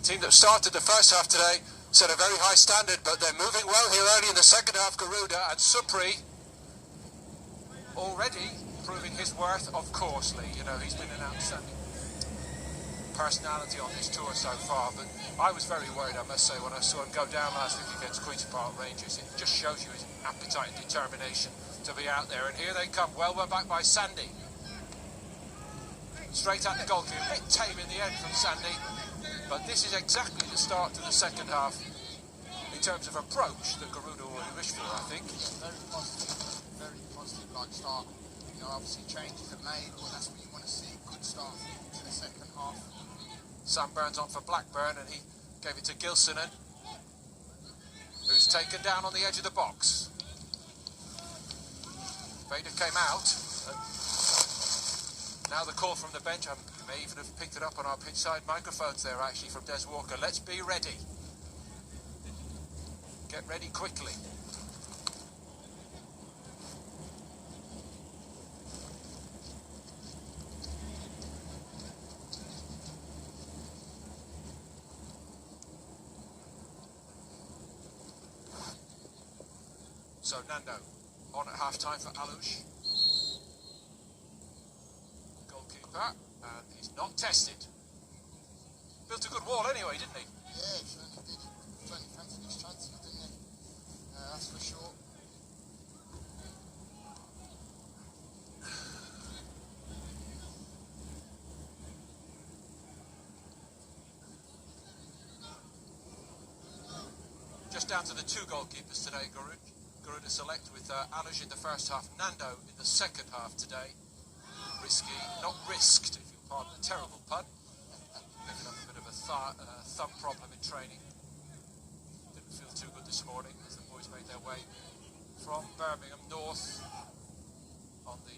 Team that started the first half today set a very high standard, but they're moving well here early in the second half. Garuda and Supri already proving his worth, of course, Lee. You know, he's been an outstanding personality on this tour so far, but I was very worried, I must say, when I saw him go down last week against Queen's Park Rangers. It just shows you his appetite and determination to be out there. And here they come. Well, we're back by Sandy. Straight at the goalkeeper. A bit tame in the end from Sandy, but this is exactly the start to the second half in terms of approach that Garuda already wished for, I think. Very positive like start. You know, obviously changes are made, but that's what you want to see. Good start to the second half. Sam Burns on for Blackburn, and he gave it to Gilsonen, who's taken down on the edge of the box. Vader came out. Now the call from the bench. I may even have picked it up on our pitch side microphones there, actually, from Des Walker. Let's be ready. Get ready quickly. So Nando on at half-time for Alush. Goalkeeper, and he's not tested. Built a good wall anyway, didn't he? Yeah, he certainly did. Certainly fancied his chances, didn't he? That's for sure. Just down to the two goalkeepers today, Garuda select with Alush in the first half, Nando in the second half today. Risky, not risked, if you'll pardon the terrible pun. Picking up a bit of a thumb problem in training. Didn't feel too good this morning as the boys made their way from Birmingham north on the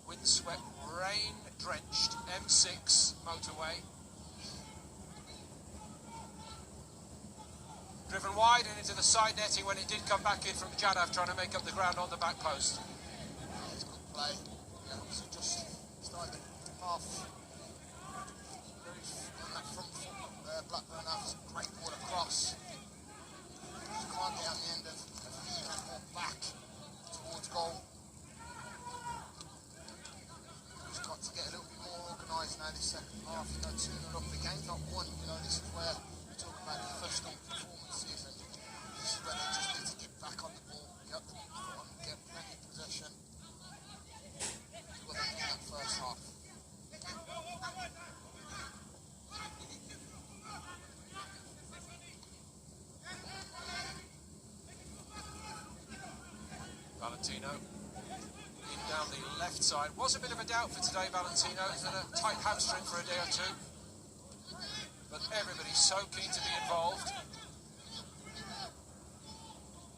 windswept, rain-drenched M6 motorway. Driven wide and into the side netting when it did come back in from Jadav, trying to make up the ground on the back post. Yeah, it's good play. Yeah, obviously just started the half very on that front foot. Blackburn have some great ball across. Just can't get out the end of the ball back towards goal. Just got to get a little bit more organised now this second half. You know, 2-0 up, the game's not won. You know, this is where we talk about the first on performances, and this is where they just need to get back on the ball, get up the front, get plenty of possession. Do what they did in that first half. Valentino in down the left side. Was a bit of a doubt for today, Valentino. He's had a tight hamstring for a day or two. But everybody's so keen to be involved.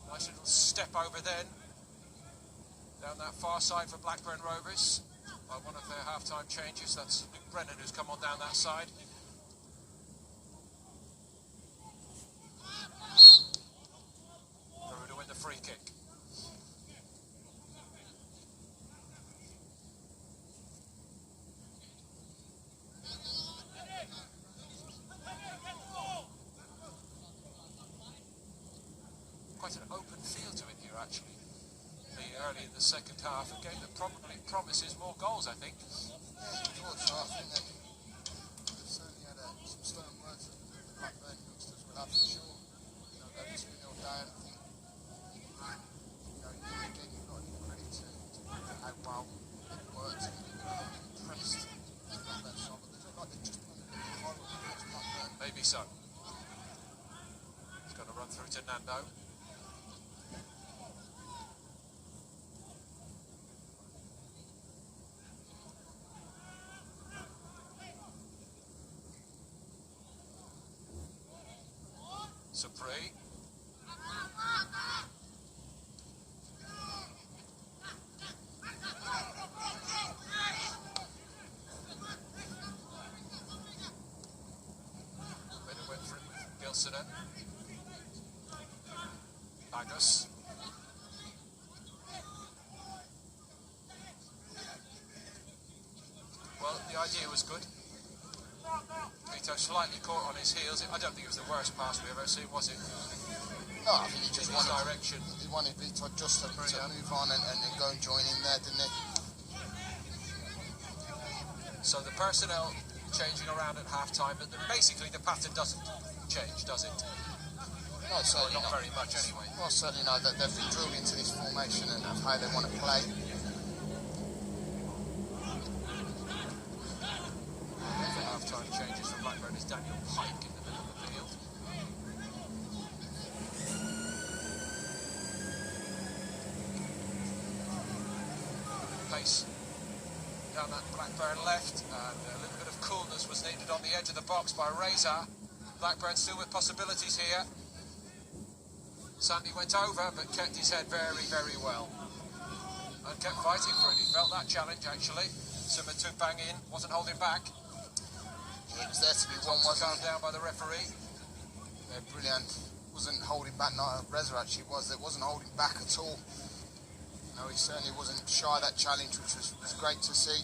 Nice little step over then. Down that far side for Blackburn Rovers. By one of their half-time changes. That's Luke Brennan who's come on down that side. Garuda with the free kick. Quite an open field to it here, actually. Early in the second half, a game that probably promises more goals, I think. Yeah, George, I think they've certainly had some stern words that the Blackburn youngsters will have for sure. You know, they're 2-0 down. I think, you know, again, you've got to give credit to how well it worked. I'm impressed with that shot, but they look like they've just put a bit of horror against Blackburn. Maybe so. He's going to run through to Nando. Supri. Better went for it with Gilsonen. Magnus. Well, the idea was good. Benito slightly caught on his heels. I don't think it was the worst pass we've ever seen, was it? No, I think he just wanted direction. He wanted Benito just to move on and go and join in there, didn't he? So the personnel changing around at half-time, but basically the pattern doesn't change, does it? No, certainly not very much anyway. Well, certainly not. They've been drilled into this formation and of how they want to play. The half-time changes from Blackburn is Daniel Pike in the middle of the field. Pace down that Blackburn left, and a little bit of coolness was needed on the edge of the box by Reza. Blackburn still with possibilities here. Sandy went over, but kept his head very, very well. And kept fighting for it. He felt that challenge, actually. Sumatu bang in, wasn't holding back. It was there to be one, wasn't calmed down by the referee. Yeah, brilliant. Wasn't holding back, not Reza actually was. It wasn't holding back at all. No, he certainly wasn't shy of that challenge, which was great to see.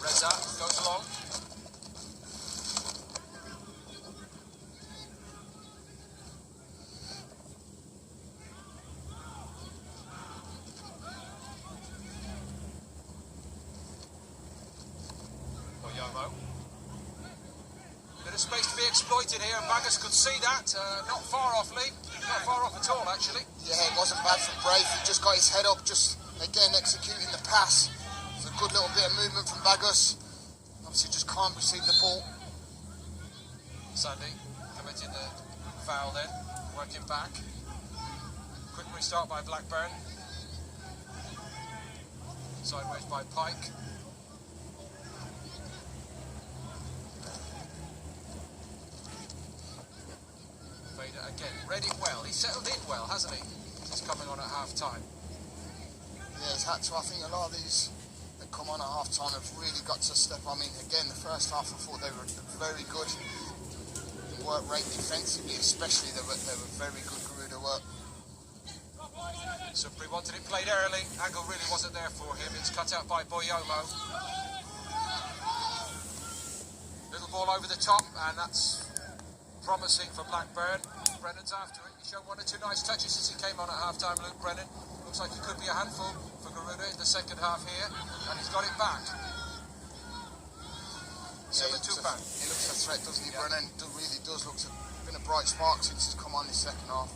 Reza goes along. Yomo. Bit of space to be exploited here, and Baggers could see that. Not far off, Lee. Not far off at all, actually. Yeah, it wasn't bad from Brave. He just got his head up, just again executing the pass. It's a good little bit of movement from Baggers. Obviously, just can't receive the ball. Sandy committing the foul then, working back. Quick restart by Blackburn. Sideways by Pike. Vader again, read it well. He's settled in well, hasn't he? He's coming on at half-time. Yeah, he's had to. I think a lot of these that come on at half-time have really got to step. I mean, again, the first half I thought they were very good. The work rate defensively, especially, they were very good Garuda work. Supri wanted it played early. Angle really wasn't there for him. It's cut out by Boyomo. Little ball over the top, and that's promising for Blackburn. Brennan's after it. He showed one or two nice touches since he came on at half-time, Luke Brennan. Looks like he could be a handful for Garuda in the second half here, and he's got it back. Yeah, he looks a threat, doesn't he, yeah. Brennan? Really does look to have been a bright spark since he's come on this second half.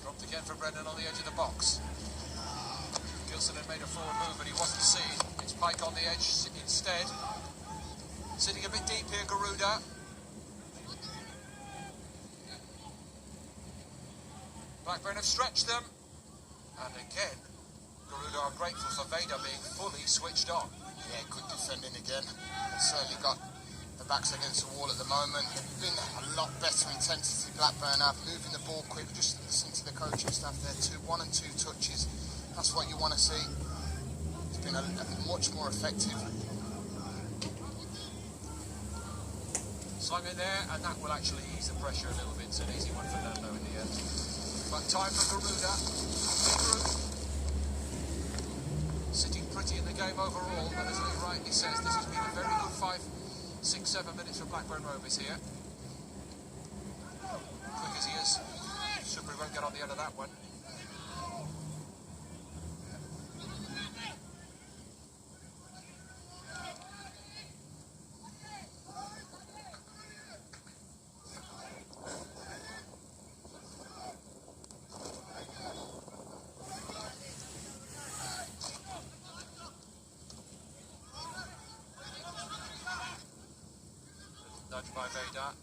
Dropped again for Brennan on the edge of the box. Gilson had made a forward move, but he wasn't seen. It's Pike on the edge instead. Sitting a bit deep here, Garuda. Blackburn have stretched them. And again, Garuda are grateful for Vader being fully switched on. Yeah, good defending again. They've certainly got the backs against the wall at the moment. They've been a lot better intensity, Blackburn have, moving the ball quick. Just listen to the coaching staff there. 1 and 2 touches. That's what you want to see. It's been a much more effective. Slung in there, and that will actually ease the pressure a little bit. It's an easy one for Nando in the end. But time for Garuda. Sitting pretty in the game overall, but as Lee rightly says, this has been a very good 5, 6, 7 minutes for Blackburn Rovers here. Quick as he is, Supri won't get on the end of that one. Nudge by Vader.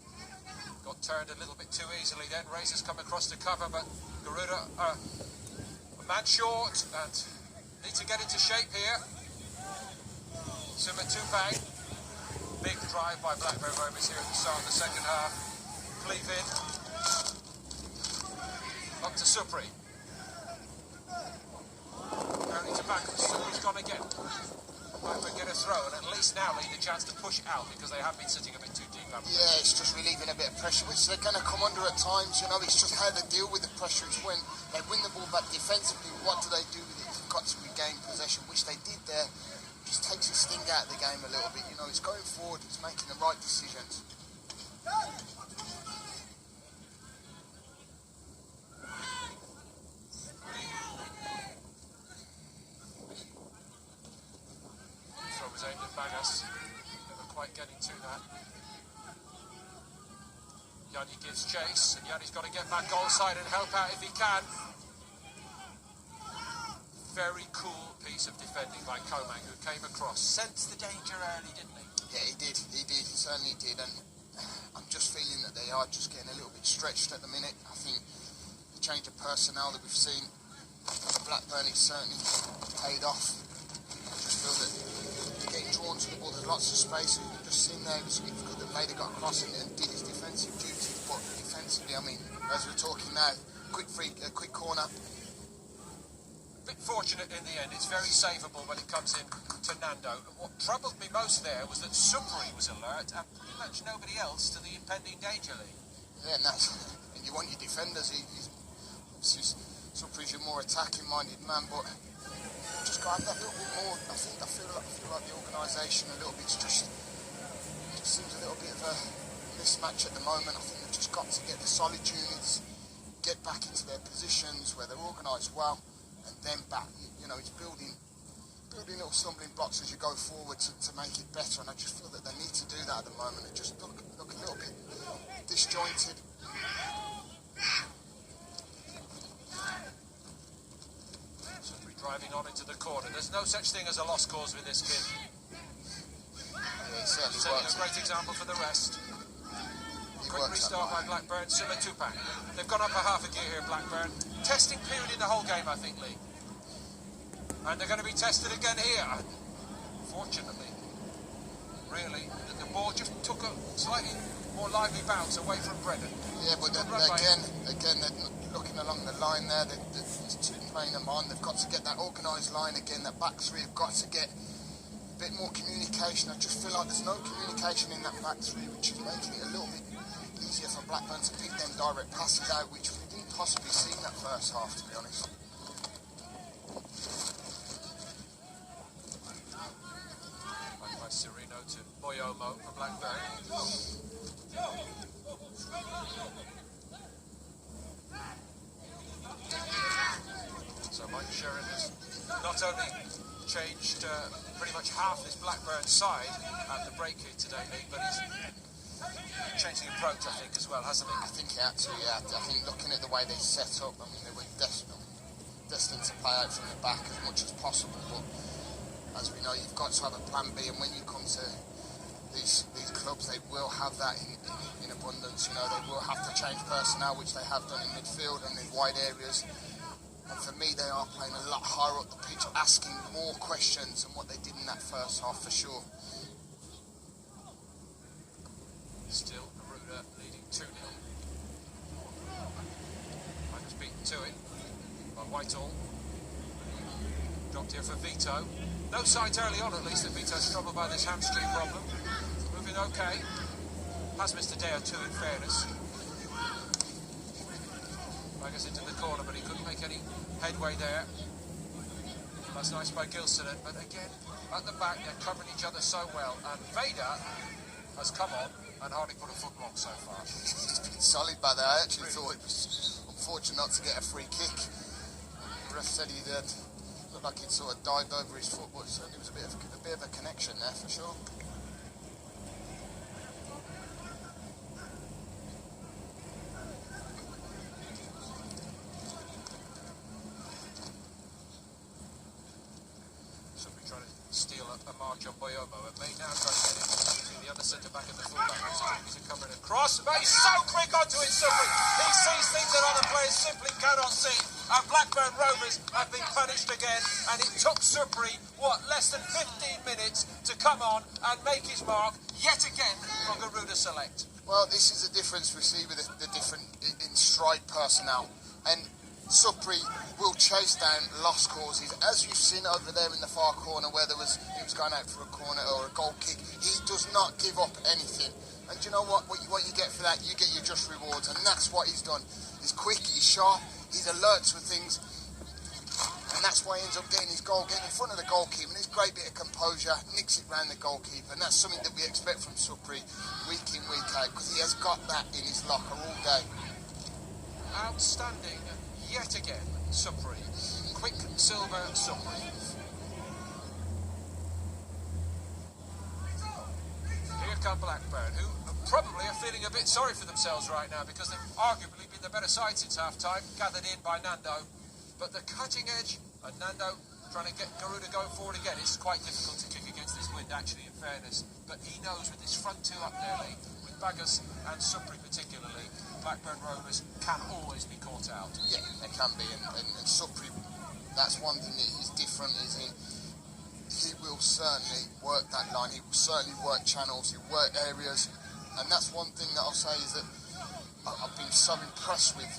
Got turned a little bit too easily then. Razor's come across to cover, but Garuda a man short and need to get into shape here. Summa Tupang. Big drive by Blackburn Rovers here at the start of the second half. Cleave in. Up to Supri. Early to back. Supri's gone again. Blackburn get a throw, and at least now need a chance to push out because they have been sitting a bit too deep. Yeah, it's just relieving a bit of pressure, which they're going to come under at times. You know, it's just how they deal with the pressure. It's when they win the ball back defensively, what do they do with it? They've got to regain possession, which they did there. Just takes the sting out of the game a little bit. You know, it's going forward, it's making the right decisions. Throw was aimed at Bagas, never quite getting to that. Yanni gives chase, and Yanni's got to get back goal side and help out if he can. Very cool piece of defending by Coman, who came across. Sensed the danger early, didn't he? Yeah, he did. He certainly did. And I'm just feeling that they are just getting a little bit stretched at the minute. I think the change of personnel that we've seen for Blackburn is certainly paid off. I just feel that they're getting drawn to the ball. There's lots of space. We've just seen there, it was good that Vader got across and did his defensive duties. But defensively, I mean, as we're talking now, quick corner. Bit fortunate in the end. It's very savable when it comes in to Nando. And what troubled me most there was that Supri was alert and pretty much nobody else to the impending danger league. Yeah, and you want your defenders. He's obviously Supri's your more attacking-minded man, but just got that little bit more. I feel like the organisation a little bit just seems a little bit of a mismatch at the moment. I think they've just got to get the solid units, get back into their positions where they're organised well. And then back, you know, it's building little stumbling blocks as you go forward to make it better. And I just feel that they need to do that at the moment. It just look a little bit disjointed. So we're driving on into the corner. There's no such thing as a lost cause with this kid. Yeah, he certainly Setting works. a great example for the rest. Quick works restart by Blackburn, Sima Tupac. They've gone up a half a gear here, Blackburn. Testing period in the whole game, I think, Lee. And they're going to be tested again here. Fortunately, really, the ball just took a slightly more lively bounce away from Brennan. Yeah, but again, they're looking along the line there. There's two playing them on. They've got to get that organised line again. That back three have got to get a bit more communication. I just feel like there's no communication in that back three, which is making it a little bit easier for Blackburn to pick them direct passes out, which we didn't possibly see in that first half, to be honest. Back by Serino to Boyomo for Blackburn. So Mike Sherin has not only changed pretty much half his Blackburn side at the break here today, Lee, but he's changing approach, I think, as well, hasn't he? I think he had to, yeah. I think looking at the way they set up, I mean, they were destined to play out from the back as much as possible, but as we know, you've got to have a plan B, and when you come to these clubs, they will have that in abundance. You know, they will have to change personnel, which they have done in midfield and in wide areas. And for me, they are playing a lot higher up the pitch, asking more questions than what they did in that first half, for sure. Still, Aruda leading 2-0. Minus beaten to it by Whitehall. Dropped here for Vito. No signs early on, at least, that Vito's troubled by this hamstring problem. Moving okay. Has missed a day or two, in fairness. Baggers into the corner, but he couldn't make any headway there. That's nice by Gilson, but again, at the back, they're covering each other so well. And Vader has come on and hardly put a foot wrong so far. He's been solid by that. I actually thought it was unfortunate not to get a free kick. The ref said he looked like he'd sort of dived over his foot, but certainly was a bit of a connection there for sure. So we try to steal a march on Boyomo, and may now try to get it between the other centre back and the full back. He's covering across, but he's so quick onto it, Supri. He sees things that other players simply cannot see. And Blackburn Rovers have been punished again, and it took Supri, less than 15 minutes to come on and make his mark yet again for Garuda Select. Well, this is the difference we see with the different in stride personnel, and Supri will chase down lost causes, as you've seen over there in the far corner where he was going out for a corner or a goal kick. He does not give up anything. And do you know what? What you get for that, you get your just rewards, and that's what he's done. He's quick, he's sharp, he's alert for things, and that's why he ends up getting his goal, getting in front of the goalkeeper, and his great bit of composure, nicks it round the goalkeeper, and that's something that we expect from Supri week in, week out, because he has got that in his locker all day. Outstanding yet again, Supri. Quicksilver Supri. Here come Blackburn, who probably are feeling a bit sorry for themselves right now because they've arguably been the better side since half-time, gathered in by Nando. But the cutting edge, and Nando trying to get Garuda going forward again. It's quite difficult to kick against this wind, actually, in fairness. But he knows with his front two up there, Lee, with Baggers and Supri particularly, Blackburn Rovers can always be caught out. Yeah, they can be, and Supri, that's one thing that is different, is he will certainly work that line, he will certainly work channels, he'll work areas, and that's one thing that I'll say is that I've been so impressed with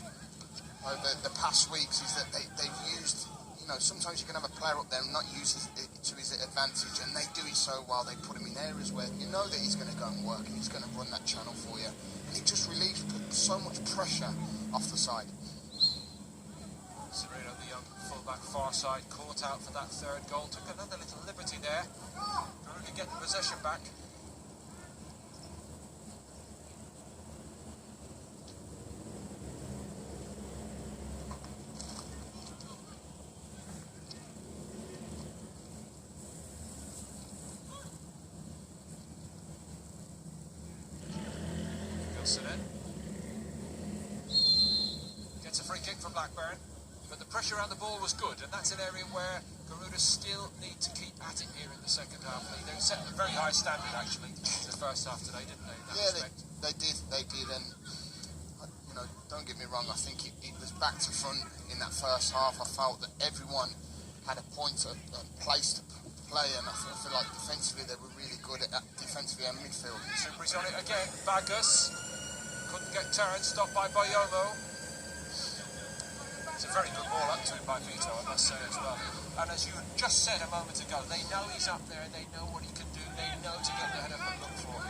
over the past weeks, is that they've used, you know, sometimes you can have a player up there and not use it to his advantage, and they do it so well, they put him in areas where you know that he's going to go and work and he's going to run that channel for you, and it just relieves so much pressure off the side. Sereno, the young fullback far side, caught out for that third goal, took another little liberty there, Garuda getting possession back. Gets a free kick from Blackburn, but the pressure around the ball was good, and that's an area where Garuda still need to keep at it here in the second half. They set a very high standard, actually, in the first half today, didn't they? They did, and you know, don't get me wrong, I think it was back to front in that first half. I felt that everyone had a point, a place to play, and I feel like defensively they were really good at defensively and midfield. Supri's on it again, Baggers couldn't get turned, stopped by Boyomo. It's a very good ball up to him by Vito, I must say as well. And as you just said a moment ago, they know he's up there, they know what he can do, they know to get the head up and look for him.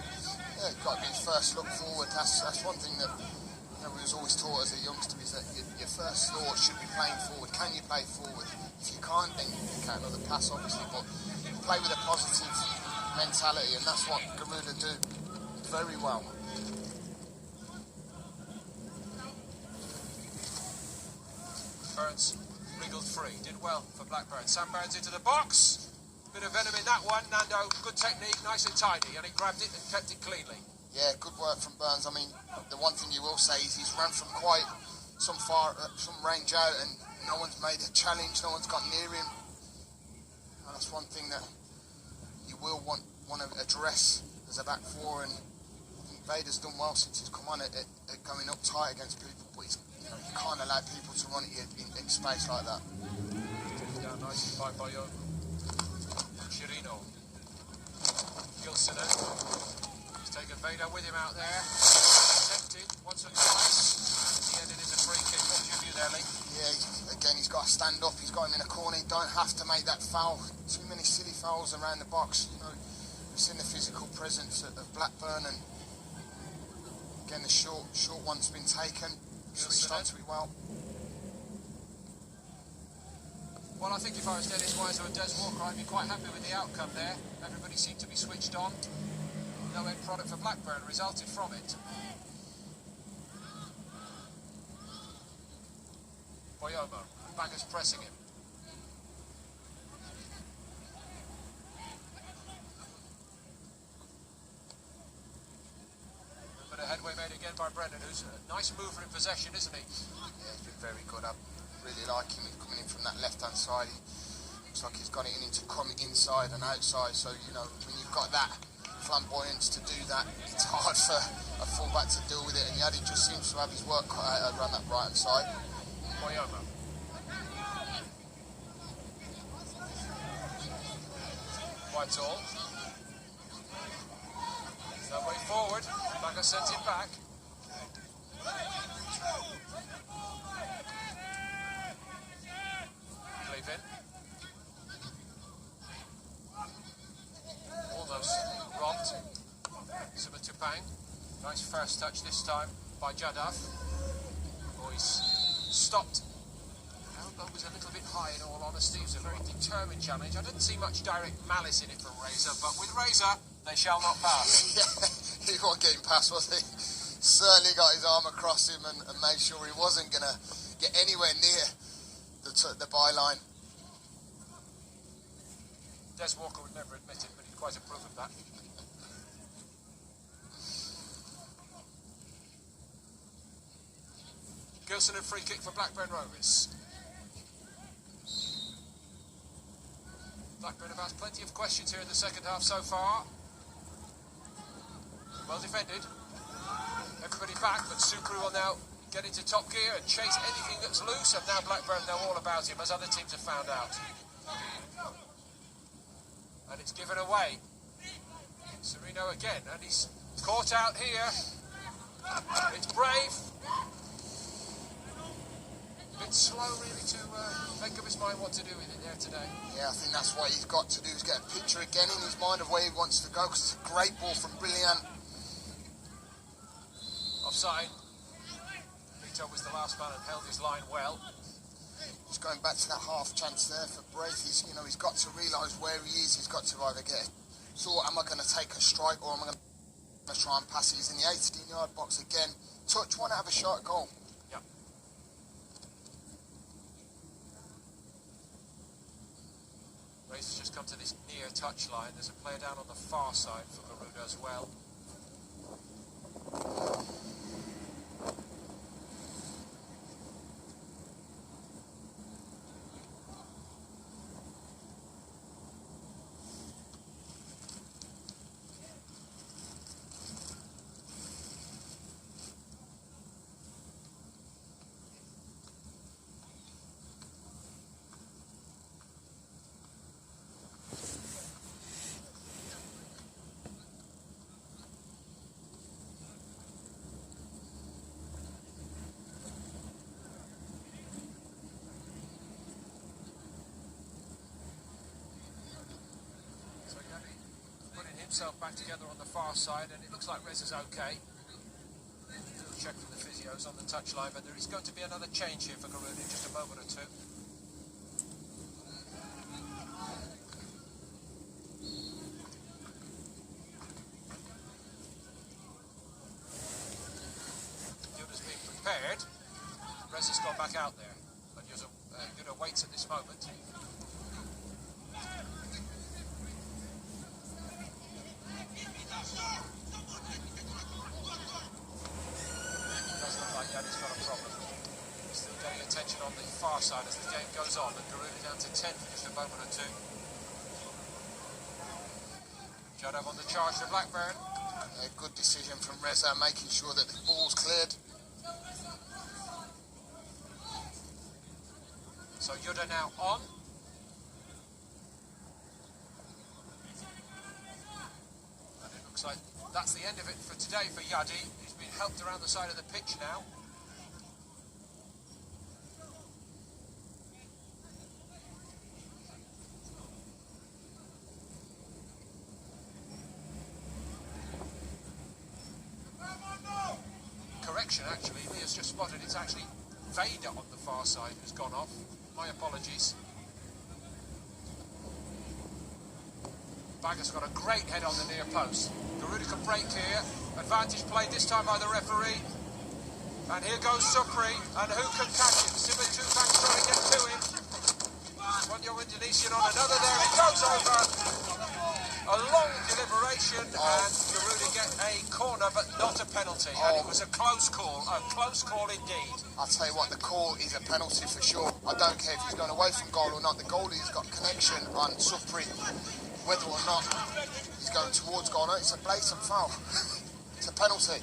Yeah, you've got to be his first look forward. That's one thing that, you know, we was always taught as a youngster, is that your first thought should be playing forward. Can you play forward? If you can't, then you can't another pass, obviously, but play with a positive mentality, and that's what Garuda do very well. Burns wriggled free, did well for Blackburn. Sam Burns into the box. Bit of venom in that one. Nando, good technique, nice and tidy, and he grabbed it and kept it cleanly. Yeah, good work from Burns. I mean, the one thing you will say is he's run from quite some range out, and no one's made a challenge, no one's got near him. And that's one thing that you will want to address as a back four, and I think Vader's done well since he's come on at going up tight against people, but he's, you know, you can't allow people to run at you in space like that. Taken down nicely by Boyo. Chirino. Gilson. He's taken Vader with him out there. Tempted once or twice. He ended in the free kick. What was your view there, Lee? Yeah, again, he's got to stand up. He's got him in a corner. He don't have to make that foul. Too many silly fouls around the box. You know, we've seen the physical presence of Blackburn, and again, the short one's been taken. Switched on to it well. Well, I think if I was Dennis Wise or Des Walker, I'd be quite happy with the outcome there. Everybody seemed to be switched on. No end product for Blackburn resulted from it. Boyomo, Baggers pressing him. A bit of headway made again by Brendan, who's a nice mover in possession, isn't he? Yeah, he's been very good. I really like him. He's coming in from that left-hand side. He looks like he's got it in to come inside and outside. So, you know, when you've got that flamboyance to do that, it's hard for a fullback to deal with it. And Yadi just seems to have his work cut out around that right-hand side. Boyomo. Quite tall. No way forward. Bagger sends it back. Cleave in. Almost robbed. Sima Tupang. first touch this time by Jadaf. Boys stopped. Elbow was a little bit high in all honesty. It was a very determined challenge. I didn't see much direct malice in it from Razor, but with Razor, they shall not pass. Yeah, he wasn't getting past, was he? Certainly got his arm across him and made sure he wasn't going to get anywhere near the byline. Des Walker would never admit it, but he'd quite approve of that. Gilson and free kick for Blackburn Rovers. Blackburn have asked plenty of questions here in the second half so far. Well defended. Everybody back, but Sucre will now get into top gear and chase anything that's loose, and now Blackburn know all about him, as other teams have found out. And it's given away. Serino again, and he's caught out here. It's Brave. A bit slow, really, to make up his mind what to do with it there today. Yeah, I think that's what he's got to do, is get a picture again in his mind of where he wants to go, because it's a great ball from Brilliant. Offside. Vito was the last man and held his line well. Just going back to that half chance there for Braith, he's got to realise where he is. He's got to either get thought, am I going to take a strike, or am I going to try and pass it? He's in the 18-yard box again. Touch, want to have a shot at goal. Yeah. Braith's just come to this near touch line. There's a player down on the far side for Garuda as well. Himself back together on the far side, and it looks like Rez is okay. We'll check from the physios on the touchline, but there is going to be another change here for Garuda in just a moment or two. Yuda's being prepared. Rez has gone back out there, but Yuda waits at this moment. He's got a problem. Still getting attention on the far side as the game goes on, and Garuda down to 10 for just a moment or two. Jadov on the charge for Blackburn. A good decision from Reza, making sure that the ball's cleared. So Yuda now on. And it looks like that's the end of it for today for Yadi. He's been helped around the side of the pitch now. Correction, actually, Leah's just spotted it's actually Vader on the far side who's gone off. My apologies. Bagger's got a great head on the near post. Garuda can break here. Advantage played this time by the referee. And here goes Supri. And who can catch him? Simon Tupak's trying to get to him. One young Indonesian on another there. It goes over. A long deliberation, and Garuda get a corner, but not a penalty. And it was a close call indeed. I'll tell you what, the call is a penalty for sure. I don't care if he's going away from goal or not. The goalie's got connection on Supri. Whether or not he's going towards goal, no, it's a blatant foul. It's a penalty.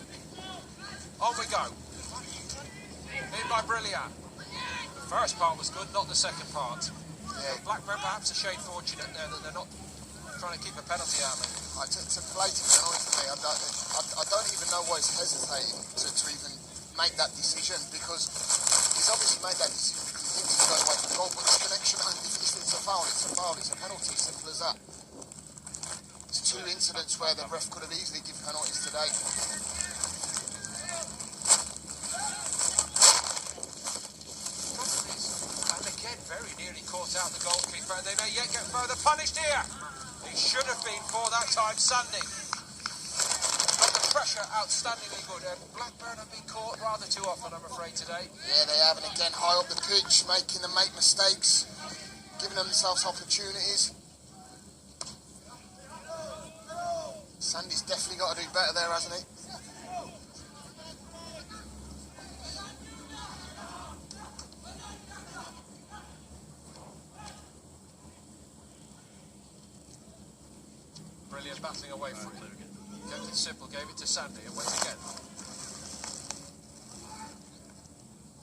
On we go. In by Brilliant. The first part was good, not the second part. Yeah. Blackburn perhaps a shade fortunate there that they're not trying to keep a penalty out of it. It's a blatant penalty for me. I don't even know why he's hesitating to even make that decision, because he's obviously made that decision because he thinks he's going away from goal, but the connection, if it's a foul, it's a foul, it's a penalty, simple as that. It's two incidents where the ref could have easily given penalties today. Blackburn. They may yet get further punished here. He should have been for that time, Sandy. But the pressure outstandingly good. And Blackburn have been caught rather too often, I'm afraid, today. Yeah, they have, and again, high up the pitch, making them make mistakes, giving themselves opportunities. Sandy's definitely got to do better there, hasn't he? Brilliant battling away from it. Kept it simple, gave it to Sandy, and went again.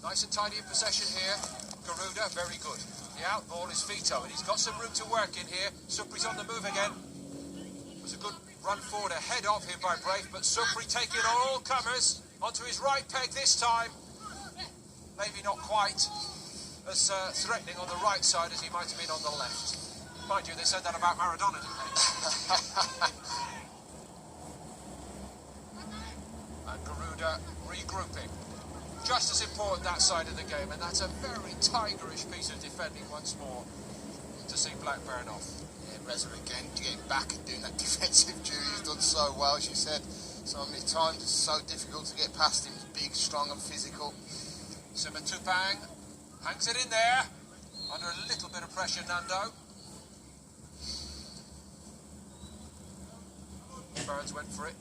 Nice and tidy in possession here. Garuda, very good. The out ball is Vito, and he's got some room to work in here. Supri's on the move again. It was a good run forward ahead of him by Brave, but Supri taking on all comers onto his right peg this time. Maybe not quite as threatening on the right side as he might have been on the left. Mind you, they said that about Maradona, didn't they? And Garuda regrouping. Just as important that side of the game, and that's a very tigerish piece of defending once more to see Blackburn off. Yeah, Reza again getting back and doing that defensive duty. He's done so well, as you said. So many times it's so difficult to get past him. He's big, strong and physical. Simatupang hangs it in there. Under a little bit of pressure, Nando. Burns went for it.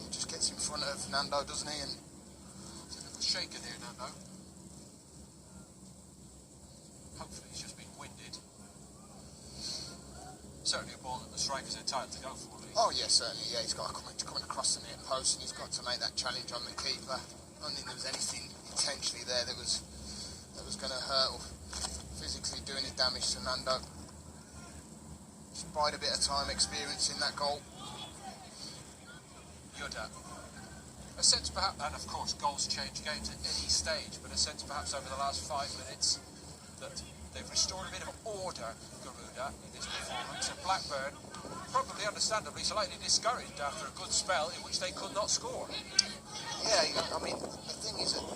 He just gets in front of Nando, doesn't he? And it's a little shaken here, Nando. Hopefully he's just been winded. Certainly a ball that the striker's entitled to go for, Lee. oh yeah, certainly. Yeah, he's got to come across the near post, and he's got to make that challenge on the keeper. I don't think there was anything intentionally there that was going to hurt or physically do any damage to Nando. Bide a bit of time experiencing that goal. Yoda. A sense perhaps, and of course goals change games at any stage, but a sense perhaps over the last 5 minutes that they've restored a bit of order, Garuda, in this performance. And Blackburn, probably understandably, slightly discouraged after a good spell in which they could not score. Yeah, I mean, the thing is that...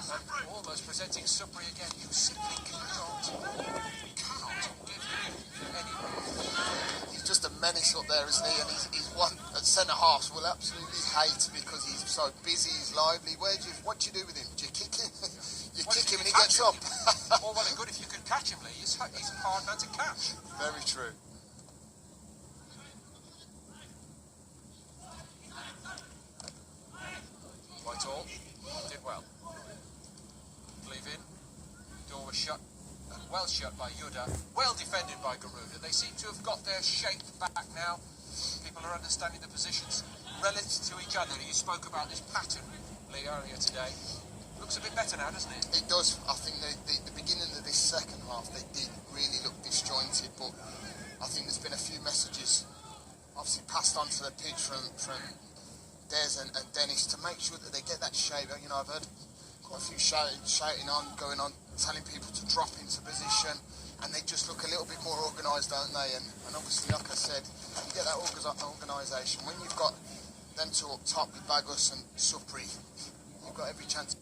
And almost presenting Supri again. You simply cannot give him any room. He's just a menace up there, isn't he? And he's one at centre-halves will absolutely hate because he's so busy, he's lively. What do you do with him? Do you kick him? You kick him and he gets up. All well and good if you can catch him, Lee. He's a hard man to catch. Very true. Whitehall did well. Leave in. Door was shut. And well shut by Yuda. Well defended by Garuda. They seem to have got their shape back now. People are understanding the positions relative to each other. You spoke about this pattern, Lee, earlier today. Looks a bit better now, doesn't it? It does. I think the beginning of this second half, they did really look disjointed, but I think there's been a few messages obviously passed on to the pitch from Des and Dennis to make sure that they get that shape. You know, I've heard quite a few shouting on, going on, telling people to drop into position, and they just look a little bit more organised, don't they? And obviously, like I said, you get that organisation. When you've got them two up top with Bagus and Supri, you've got every chance